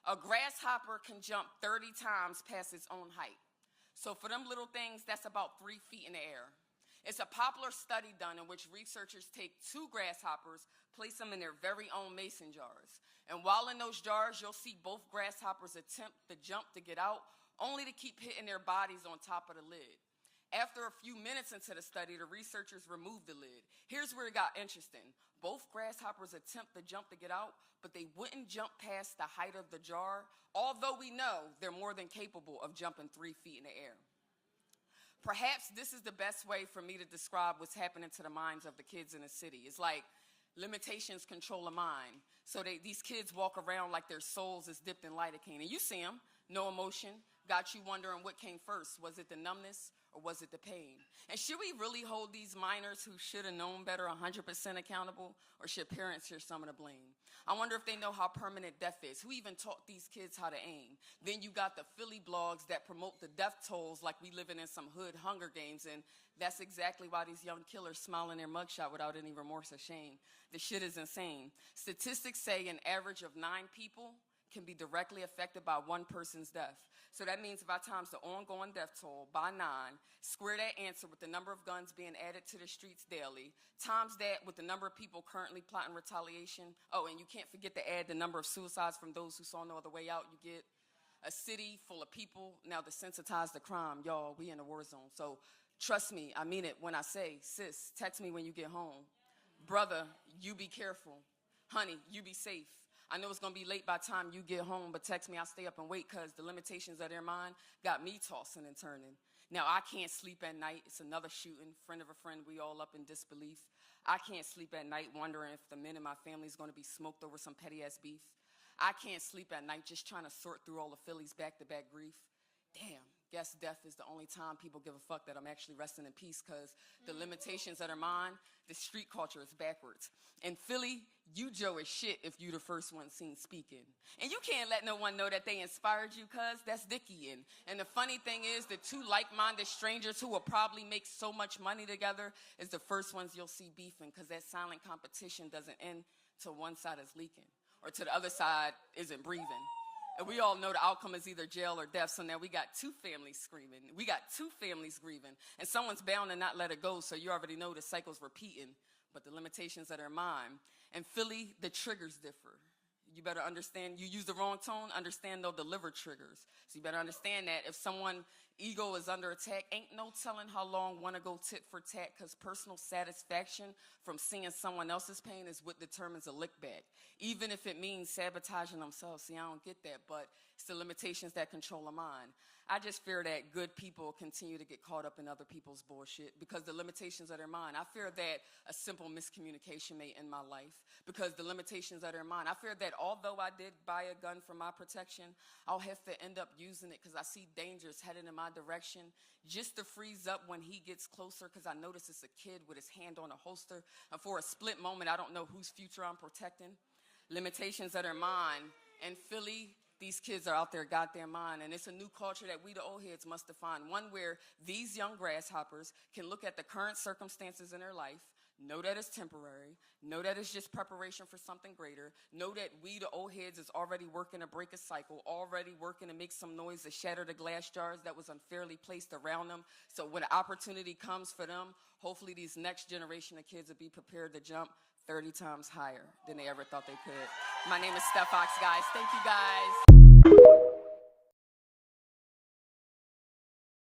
A grasshopper can jump 30 times past its own height. So for them little things, that's about 3 feet in the air. It's a popular study done in which researchers take 2 grasshoppers, place them in their very own mason jars. And while in those jars, you'll see both grasshoppers attempt the jump to get out, only to keep hitting their bodies on top of the lid. After a few minutes into the study, the researchers removed the lid. Here's where it got interesting. Both grasshoppers attempt the jump to get out, but they wouldn't jump past the height of the jar, although we know they're more than capable of jumping 3 feet in the air. Perhaps this is the best way for me to describe what's happening to the minds of the kids in the city. It's like limitations control a mind. So these kids walk around like their souls is dipped in lidocaine. And you see them, no emotion, got you wondering what came first. Was it the numbness or was it the pain? And should we really hold these minors who should have known better 100% accountable, or should parents share some of the blame? I wonder if they know how permanent death is. Who even taught these kids how to aim? Then you got the Philly blogs that promote the death tolls like we living in some hood Hunger Games, and that's exactly why these young killers smile in their mugshot without any remorse or shame. The shit is insane. Statistics say an average of 9 people can be directly affected by one person's death. So that means if I times the ongoing death toll by 9, square that answer with the number of guns being added to the streets daily, times that with the number of people currently plotting retaliation. Oh, and you can't forget to add the number of suicides from those who saw no other way out. You get a city full of people now desensitized to crime. Y'all, we in a war zone. So trust me, I mean it when I say, sis, text me when you get home. Brother, you be careful. Honey, you be safe. I know it's going to be late by the time you get home, but text me, I'll stay up and wait, because the limitations of their mind got me tossing and turning. Now, I can't sleep at night. It's another shooting, friend of a friend, we all up in disbelief. I can't sleep at night wondering if the men in my family is going to be smoked over some petty-ass beef. I can't sleep at night just trying to sort through all the Phillies back-to-back grief. Damn, guess death is the only time people give a fuck that I'm actually resting in peace, because the limitations that are mine, the street culture is backwards. In Philly, you Joe is shit if you the first one seen speaking. And you can't let no one know that they inspired you, cuz that's Dickie. And the funny thing is, the 2 like-minded strangers who will probably make so much money together is the first ones you'll see beefing, because that silent competition doesn't end till one side is leaking or till the other side isn't breathing. And we all know the outcome is either jail or death, so now we got 2 families screaming. We got 2 families grieving, and someone's bound to not let it go, so you already know the cycle's repeating, but the limitations that are mine. In Philly, the triggers differ. You better understand, you use the wrong tone, understand they'll deliver triggers. So you better understand that if someone's ego is under attack, ain't no telling how long wanna go tit for tat, because personal satisfaction from seeing someone else's pain is what determines a lick back. Even if it means sabotaging themselves. See, I don't get that, but it's the limitations that control a mind. I just fear that good people continue to get caught up in other people's bullshit because the limitations that are mine. I fear that a simple miscommunication may end my life because the limitations that are mine. I fear that although I did buy a gun for my protection, I'll have to end up using it because I see dangers headed in my direction just to freeze up when he gets closer, because I notice it's a kid with his hand on a holster. And for a split moment, I don't know whose future I'm protecting. Limitations that are mine. In Philly, these kids are out there goddamn mind, and it's a new culture that we the old heads must define, one where these young grasshoppers can look at the current circumstances in their life, know that it's temporary, know that it's just preparation for something greater, know that we the old heads is already working to break a cycle, already working to make some noise to shatter the glass jars that was unfairly placed around them, so when the opportunity comes for them, hopefully these next generation of kids will be prepared to jump 30 times higher than they ever thought they could. My name is Steph Fox, guys. Thank you, guys.